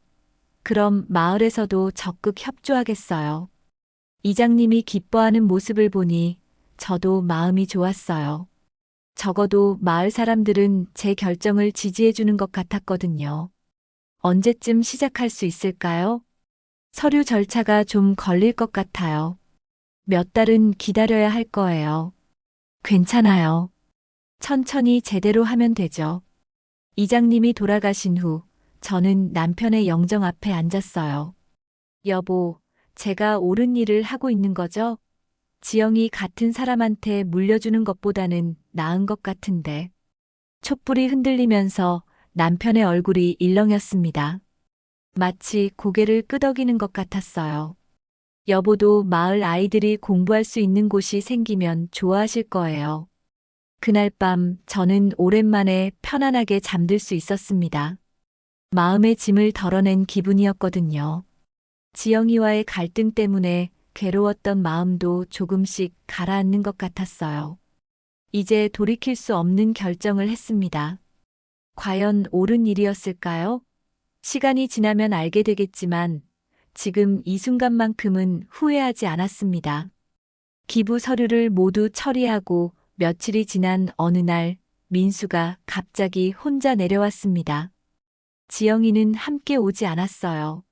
그럼 마을에서도 적극 협조하겠어요. 이장님이 기뻐하는 모습을 보니 저도 마음이 좋았어요. 적어도 마을 사람들은 제 결정을 지지해 주는 것 같았거든요. 언제쯤 시작할 수 있을까요? 서류 절차가 좀 걸릴 것 같아요. 몇 달은 기다려야 할 거예요. 괜찮아요. 천천히 제대로 하면 되죠. 이장님이 돌아가신 후 저는 남편의 영정 앞에 앉았어요. 여보, 제가 옳은 일을 하고 있는 거죠? 지영이 같은 사람한테 물려주는 것보다는 나은 것 같은데. 촛불이 흔들리면서 남편의 얼굴이 일렁였습니다. 마치 고개를 끄덕이는 것 같았어요. 여보도 마을 아이들이 공부할 수 있는 곳이 생기면 좋아하실 거예요. 그날 밤 저는 오랜만에 편안하게 잠들 수 있었습니다. 마음의 짐을 덜어낸 기분이었거든요. 지영이와의 갈등 때문에 괴로웠던 마음도 조금씩 가라앉는 것 같았어요. 이제 돌이킬 수 없는 결정을 했습니다. 과연 옳은 일이었을까요? 시간이 지나면 알게 되겠지만 지금 이 순간만큼은 후회하지 않았습니다. 기부 서류를 모두 처리하고 며칠이 지난 어느 날 민수가 갑자기 혼자 내려왔습니다. 지영이는 함께 오지 않았어요.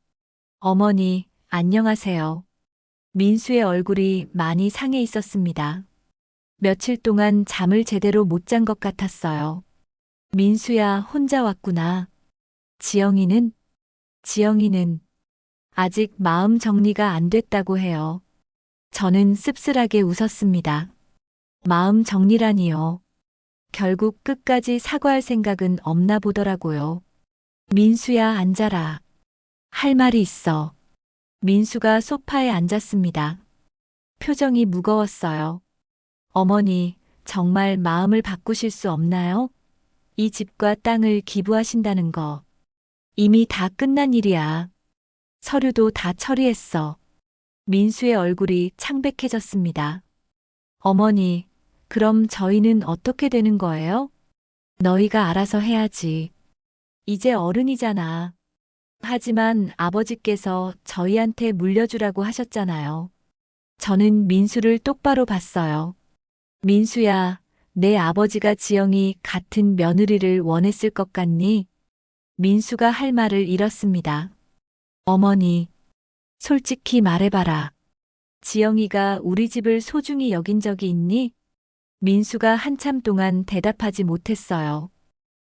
어머니, 안녕하세요. 민수의 얼굴이 많이 상해 있었습니다. 며칠 동안 잠을 제대로 못 잔 것 같았어요. 민수야, 혼자 왔구나. 지영이는 아직 마음 정리가 안 됐다고 해요. 저는 씁쓸하게 웃었습니다. 마음 정리라니요. 결국 끝까지 사과할 생각은 없나 보더라고요. 민수야, 앉아라. 할 말이 있어. 민수가 소파에 앉았습니다. 표정이 무거웠어요. 어머니, 정말 마음을 바꾸실 수 없나요? 이 집과 땅을 기부하신다는 거. 이미 다 끝난 일이야. 서류도 다 처리했어. 민수의 얼굴이 창백해졌습니다. 어머니, 그럼 저희는 어떻게 되는 거예요? 너희가 알아서 해야지. 이제 어른이잖아. 하지만 아버지께서 저희한테 물려주라고 하셨잖아요. 저는 민수를 똑바로 봤어요. 민수야, 내 아버지가 지영이 같은 며느리를 원했을 것 같니? 민수가 할 말을 잃었습니다. 어머니, 솔직히 말해봐라. 지영이가 우리 집을 소중히 여긴 적이 있니? 민수가 한참 동안 대답하지 못했어요.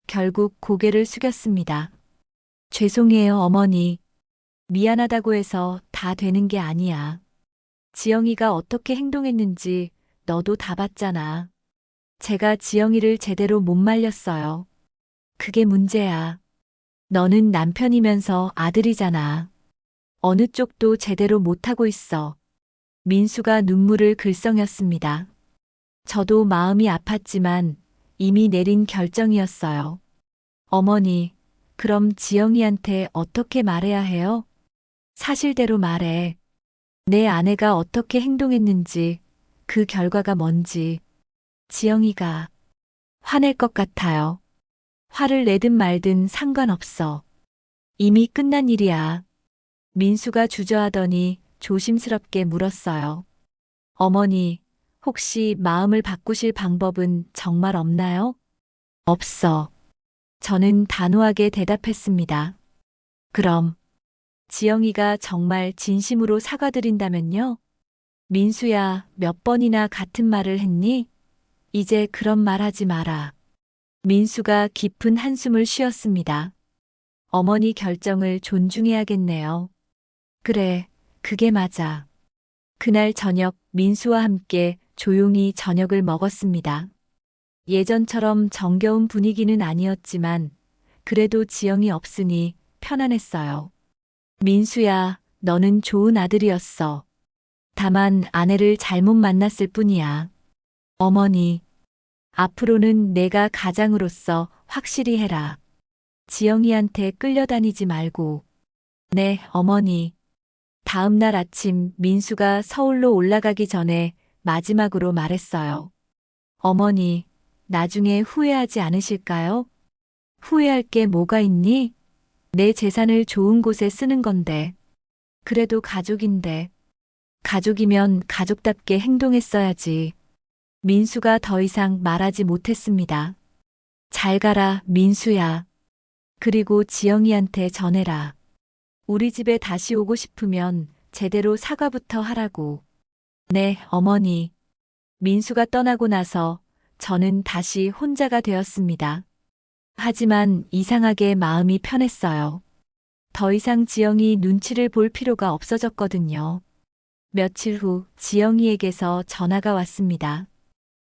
결국 고개를 숙였습니다. 죄송해요, 어머니. 미안하다고 해서 다 되는 게 아니야. 지영이가 어떻게 행동했는지 너도 다 봤잖아. 제가 지영이를 제대로 못 말렸어요. 그게 문제야. 너는 남편이면서 아들이잖아. 어느 쪽도 제대로 못하고 있어. 민수가 눈물을 글썽였습니다. 저도 마음이 아팠지만 이미 내린 결정이었어요. 어머니, 그럼 지영이한테 어떻게 말해야 해요? 사실대로 말해. 내 아내가 어떻게 행동했는지, 그 결과가 뭔지. 지영이가 화낼 것 같아요. 화를 내든 말든 상관없어. 이미 끝난 일이야. 민수가 주저하더니 조심스럽게 물었어요. 어머니, 혹시 마음을 바꾸실 방법은 정말 없나요? 없어. 저는 단호하게 대답했습니다. 그럼 지영이가 정말 진심으로 사과드린다면요? 민수야, 몇 번이나 같은 말을 했니? 이제 그런 말 하지 마라. 민수가 깊은 한숨을 쉬었습니다. 어머니 결정을 존중해야겠네요. 그래, 그게 맞아. 그날 저녁 민수와 함께 조용히 저녁을 먹었습니다. 예전처럼 정겨운 분위기는 아니었지만 그래도 지영이 없으니 편안했어요. 민수야, 너는 좋은 아들이었어. 다만 아내를 잘못 만났을 뿐이야. 어머니, 앞으로는 내가 가장으로서 확실히 해라. 지영이한테 끌려다니지 말고. 네, 어머니. 다음 날 아침 민수가 서울로 올라가기 전에 마지막으로 말했어요. 어머니, 나중에 후회하지 않으실까요? 후회할 게 뭐가 있니? 내 재산을 좋은 곳에 쓰는 건데. 그래도 가족인데. 가족이면 가족답게 행동했어야지. 민수가 더 이상 말하지 못했습니다. 잘 가라, 민수야. 그리고 지영이한테 전해라. 우리 집에 다시 오고 싶으면 제대로 사과부터 하라고. 네, 어머니. 민수가 떠나고 나서 저는 다시 혼자가 되었습니다. 하지만 이상하게 마음이 편했어요. 더 이상 지영이 눈치를 볼 필요가 없어졌거든요. 며칠 후 지영이에게서 전화가 왔습니다.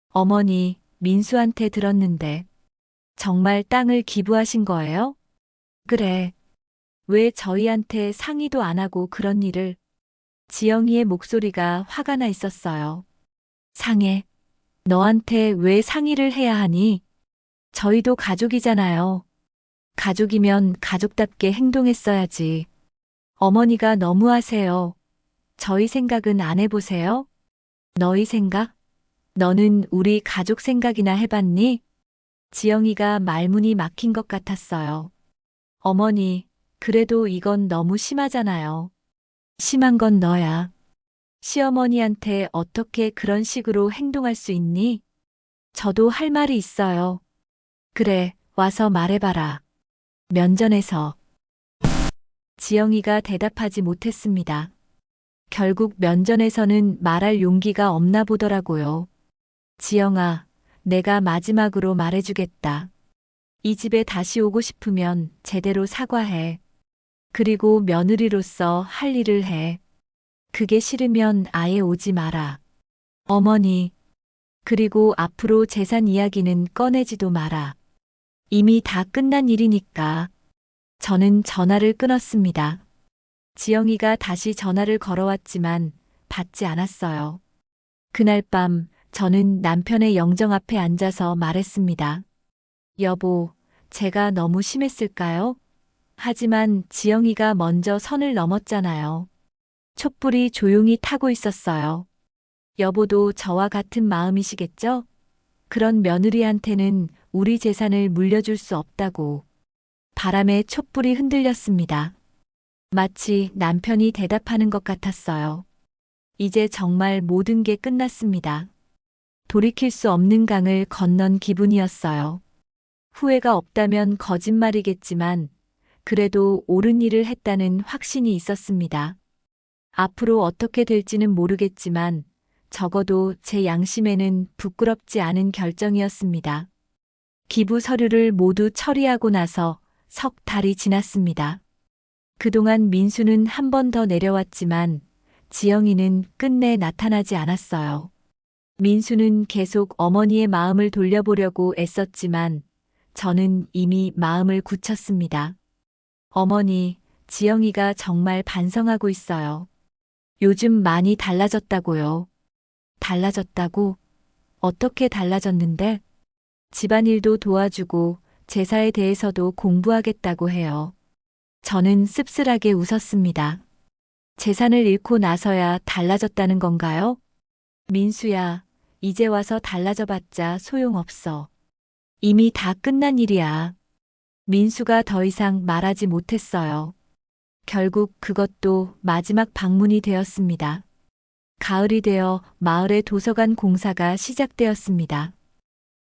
어머니, 민수한테 들었는데 정말 땅을 기부하신 거예요? 그래. 왜 저희한테 상의도 안 하고 그런 일을? 지영이의 목소리가 화가 나 있었어요. 상해. 너한테 왜 상의를 해야 하니? 저희도 가족이잖아요. 가족이면 가족답게 행동했어야지. 어머니가 너무하세요. 저희 생각은 안 해보세요? 너희 생각? 너는 우리 가족 생각이나 해봤니? 지영이가 말문이 막힌 것 같았어요. 어머니, 그래도 이건 너무 심하잖아요. 심한 건 너야. 시어머니한테 어떻게 그런 식으로 행동할 수 있니? 저도 할 말이 있어요. 그래, 와서 말해봐라. 면전에서. 지영이가 대답하지 못했습니다. 결국 면전에서는 말할 용기가 없나 보더라고요. 지영아, 내가 마지막으로 말해주겠다. 이 집에 다시 오고 싶으면 제대로 사과해. 그리고 며느리로서 할 일을 해. 그게 싫으면 아예 오지 마라. 어머니, 그리고 앞으로 재산 이야기는 꺼내지도 마라. 이미 다 끝난 일이니까. 저는 전화를 끊었습니다. 지영이가 다시 전화를 걸어왔지만 받지 않았어요. 그날 밤 저는 남편의 영정 앞에 앉아서 말했습니다. 여보, 제가 너무 심했을까요? 하지만 지영이가 먼저 선을 넘었잖아요. 촛불이 조용히 타고 있었어요. 여보도 저와 같은 마음이시겠죠? 그런 며느리한테는 우리 재산을 물려줄 수 없다고. 바람에 촛불이 흔들렸습니다. 마치 남편이 대답하는 것 같았어요. 이제 정말 모든 게 끝났습니다. 돌이킬 수 없는 강을 건넌 기분이었어요. 후회가 없다면 거짓말이겠지만 그래도 옳은 일을 했다는 확신이 있었습니다. 앞으로 어떻게 될지는 모르겠지만 적어도 제 양심에는 부끄럽지 않은 결정이었습니다. 기부 서류를 모두 처리하고 나서 석 달이 지났습니다. 그동안 민수는 한 번 더 내려왔지만 지영이는 끝내 나타나지 않았어요. 민수는 계속 어머니의 마음을 돌려보려고 애썼지만 저는 이미 마음을 굳혔습니다. 어머니, 지영이가 정말 반성하고 있어요. 요즘 많이 달라졌다고요. 달라졌다고? 어떻게 달라졌는데? 집안일도 도와주고 제사에 대해서도 공부하겠다고 해요. 저는 씁쓸하게 웃었습니다. 재산을 잃고 나서야 달라졌다는 건가요? 민수야, 이제 와서 달라져봤자 소용없어. 이미 다 끝난 일이야. 민수가 더 이상 말하지 못했어요. 결국 그것도 마지막 방문이 되었습니다. 가을이 되어 마을의 도서관 공사가 시작되었습니다.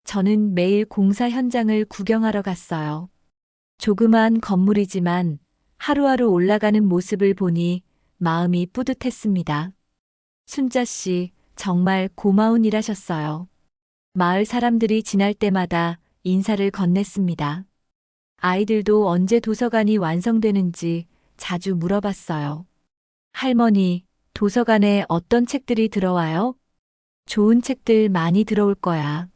저는 매일 공사 현장을 구경하러 갔어요. 조그마한 건물이지만 하루하루 올라가는 모습을 보니 마음이 뿌듯했습니다. 순자 씨, 정말 고마운 일 하셨어요. 마을 사람들이 지날 때마다 인사를 건넸습니다. 아이들도 언제 도서관이 완성되는지 자주 물어봤어요. 할머니, 도서관에 어떤 책들이 들어와요? 좋은 책들 많이 들어올 거야.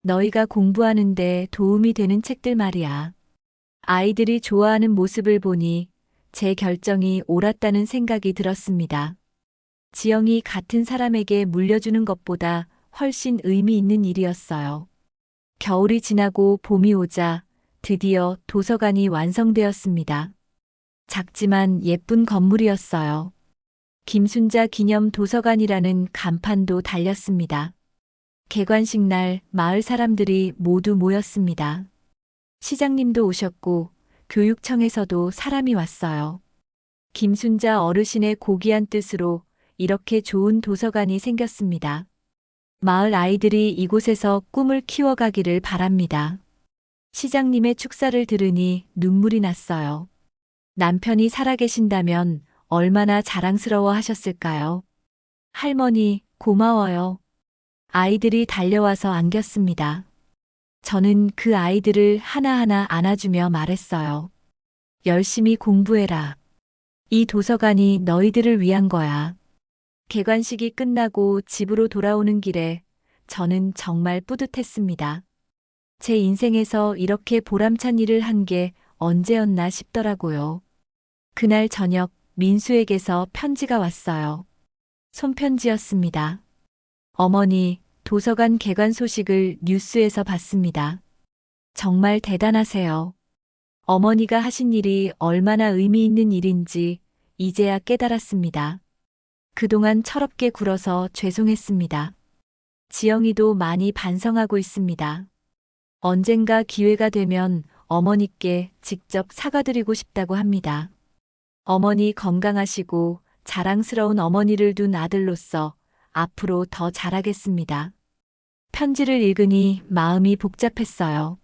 너희가 공부하는데 도움이 되는 책들 말이야. 아이들이 좋아하는 모습을 보니 제 결정이 옳았다는 생각이 들었습니다. 지영이 같은 사람에게 물려주는 것보다 훨씬 의미 있는 일이었어요. 겨울이 지나고 봄이 오자 드디어 도서관이 완성되었습니다. 작지만 예쁜 건물이었어요. 김순자 기념 도서관이라는 간판도 달렸습니다. 개관식 날 마을 사람들이 모두 모였습니다. 시장님도 오셨고 교육청에서도 사람이 왔어요. 김순자 어르신의 고귀한 뜻으로 이렇게 좋은 도서관이 생겼습니다. 마을 아이들이 이곳에서 꿈을 키워가기를 바랍니다. 시장님의 축사를 들으니 눈물이 났어요. 남편이 살아계신다면 얼마나 자랑스러워 하셨을까요? 할머니, 고마워요. 아이들이 달려와서 안겼습니다. 저는 그 아이들을 하나하나 안아주며 말했어요. 열심히 공부해라. 이 도서관이 너희들을 위한 거야. 개관식이 끝나고 집으로 돌아오는 길에 저는 정말 뿌듯했습니다. 제 인생에서 이렇게 보람찬 일을 한 게 언제였나 싶더라고요. 그날 저녁 민수에게서 편지가 왔어요. 손편지였습니다. 어머니, 도서관 개관 소식을 뉴스에서 봤습니다. 정말 대단하세요. 어머니가 하신 일이 얼마나 의미 있는 일인지 이제야 깨달았습니다. 그동안 철없게 굴어서 죄송했습니다. 지영이도 많이 반성하고 있습니다. 언젠가 기회가 되면 어머니께 직접 사과드리고 싶다고 합니다. 어머니 건강하시고 자랑스러운 어머니를 둔 아들로서 앞으로 더 잘하겠습니다. 편지를 읽으니 마음이 복잡했어요.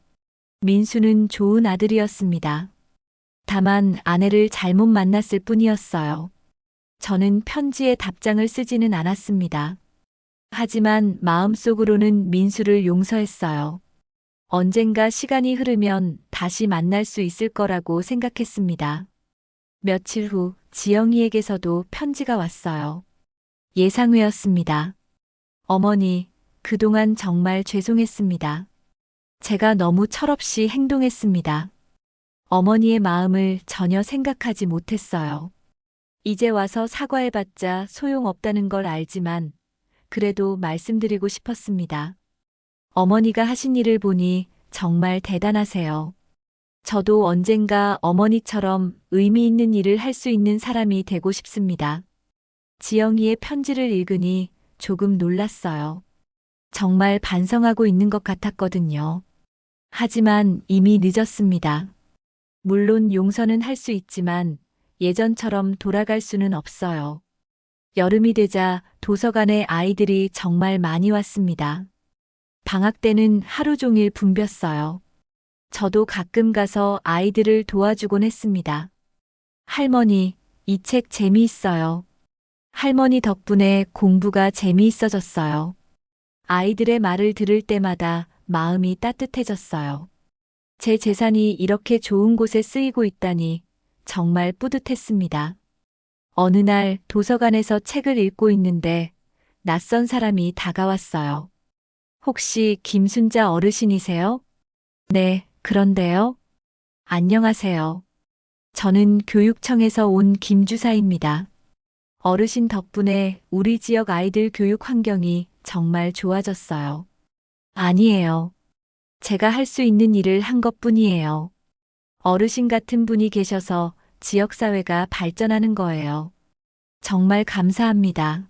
민수는 좋은 아들이었습니다. 다만 아내를 잘못 만났을 뿐이었어요. 저는 편지에 답장을 쓰지는 않았습니다. 하지만 마음속으로는 민수를 용서했어요. 언젠가 시간이 흐르면 다시 만날 수 있을 거라고 생각했습니다. 며칠 후 지영이에게서도 편지가 왔어요. 예상외였습니다. 어머니, 그동안 정말 죄송했습니다. 제가 너무 철없이 행동했습니다. 어머니의 마음을 전혀 생각하지 못했어요. 이제 와서 사과해봤자 소용없다는 걸 알지만 그래도 말씀드리고 싶었습니다. 어머니가 하신 일을 보니 정말 대단하세요. 저도 언젠가 어머니처럼 의미 있는 일을 할 수 있는 사람이 되고 싶습니다. 지영이의 편지를 읽으니 조금 놀랐어요. 정말 반성하고 있는 것 같았거든요. 하지만 이미 늦었습니다. 물론 용서는 할 수 있지만 예전처럼 돌아갈 수는 없어요. 여름이 되자 도서관에 아이들이 정말 많이 왔습니다. 방학 때는 하루 종일 붐볐어요. 저도 가끔 가서 아이들을 도와주곤 했습니다. 할머니, 이 책 재미있어요. 할머니 덕분에 공부가 재미있어졌어요. 아이들의 말을 들을 때마다 마음이 따뜻해졌어요. 제 재산이 이렇게 좋은 곳에 쓰이고 있다니 정말 뿌듯했습니다. 어느 날 도서관에서 책을 읽고 있는데 낯선 사람이 다가왔어요. 혹시 김순자 어르신이세요? 네, 그런데요. 안녕하세요. 저는 교육청에서 온 김주사입니다. 어르신 덕분에 우리 지역 아이들 교육 환경이 정말 좋아졌어요. 아니에요. 제가 할 수 있는 일을 한 것뿐이에요. 어르신 같은 분이 계셔서 지역사회가 발전하는 거예요. 정말 감사합니다.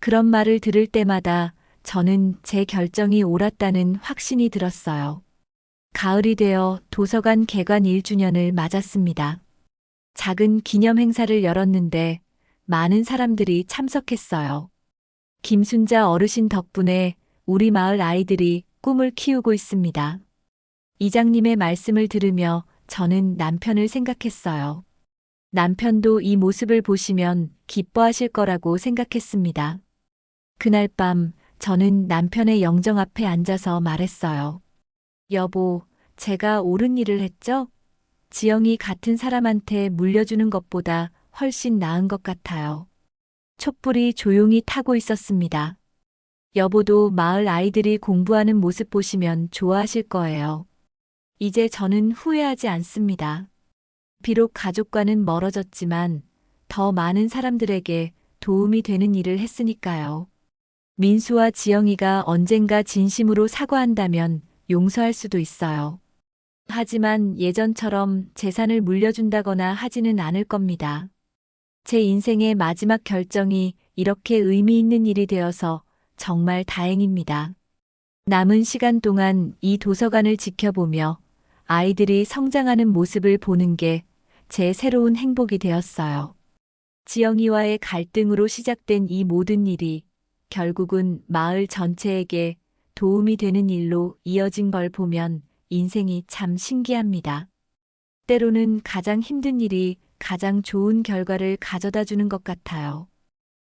그런 말을 들을 때마다 저는 제 결정이 옳았다는 확신이 들었어요. 가을이 되어 도서관 개관 1주년을 맞았습니다. 작은 기념 행사를 열었는데 많은 사람들이 참석했어요. 김순자 어르신 덕분에 우리 마을 아이들이 꿈을 키우고 있습니다. 이장님의 말씀을 들으며 저는 남편을 생각했어요. 남편도 이 모습을 보시면 기뻐하실 거라고 생각했습니다. 그날 밤 저는 남편의 영정 앞에 앉아서 말했어요. 여보, 제가 옳은 일을 했죠? 지영이 같은 사람한테 물려주는 것보다 훨씬 나은 것 같아요. 촛불이 조용히 타고 있었습니다. 여보도 마을 아이들이 공부하는 모습 보시면 좋아하실 거예요. 이제 저는 후회하지 않습니다. 비록 가족과는 멀어졌지만 더 많은 사람들에게 도움이 되는 일을 했으니까요. 민수와 지영이가 언젠가 진심으로 사과한다면 용서할 수도 있어요. 하지만 예전처럼 재산을 물려준다거나 하지는 않을 겁니다. 제 인생의 마지막 결정이 이렇게 의미 있는 일이 되어서 정말 다행입니다. 남은 시간 동안 이 도서관을 지켜보며 아이들이 성장하는 모습을 보는 게 제 새로운 행복이 되었어요. 지영이와의 갈등으로 시작된 이 모든 일이 결국은 마을 전체에게 도움이 되는 일로 이어진 걸 보면 인생이 참 신기합니다. 때로는 가장 힘든 일이 가장 좋은 결과를 가져다 주는 것 같아요.